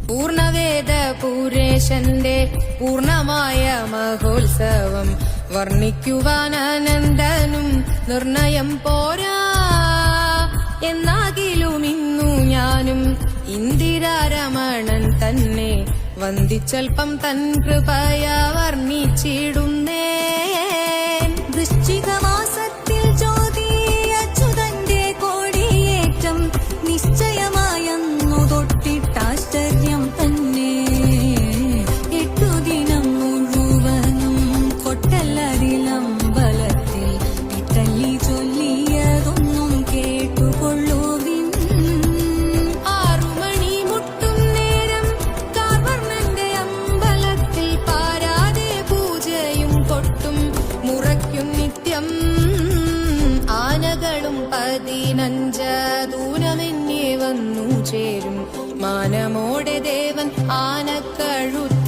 പൂർണവേദ പൂരേശന്റെ പൂർണമായ മഹോത്സവം വർണ്ണിക്കുവാൻ അനന്തനും നിർണയം പോരാ. എന്നാകിലും ഇന്നു ഞാനും ഇന്ദിരാരമണൻ തന്നെ വന്ദിച്ചൽപ്പം തൻ കൃപയാ വർണ്ണിച്ചിടുന്നേ. വൃശ്ചികമാസത്തിൽ ജ്യോതി അച്യുതന്റെ കൊടിയേറ്റം നിശ്ചയമായെന്നു തൊട്ടിട്ടാശ്ചര്യം തന്നെ. 8 ദിനം മുഴുവനും കൊട്ടല്ലതിലമ്പലത്തിൽ ഇത്തല്ലി ചൊല്ലിയതൊന്നും കേട്ടുകൊള്ളുവിൻ. 6 മണി മുട്ടും നേരം കാർവർണ്ണന്റെ അമ്പലത്തിൽ പാരാതെ പൂജയും കൊട്ടും മുറയ്ക്കും നിത്യം. ആനകളും 15 ദൂരമെന്നേ വന്നു ചേരും. മാനമോടെ ദേവൻ ആനക്കഴുത്ത്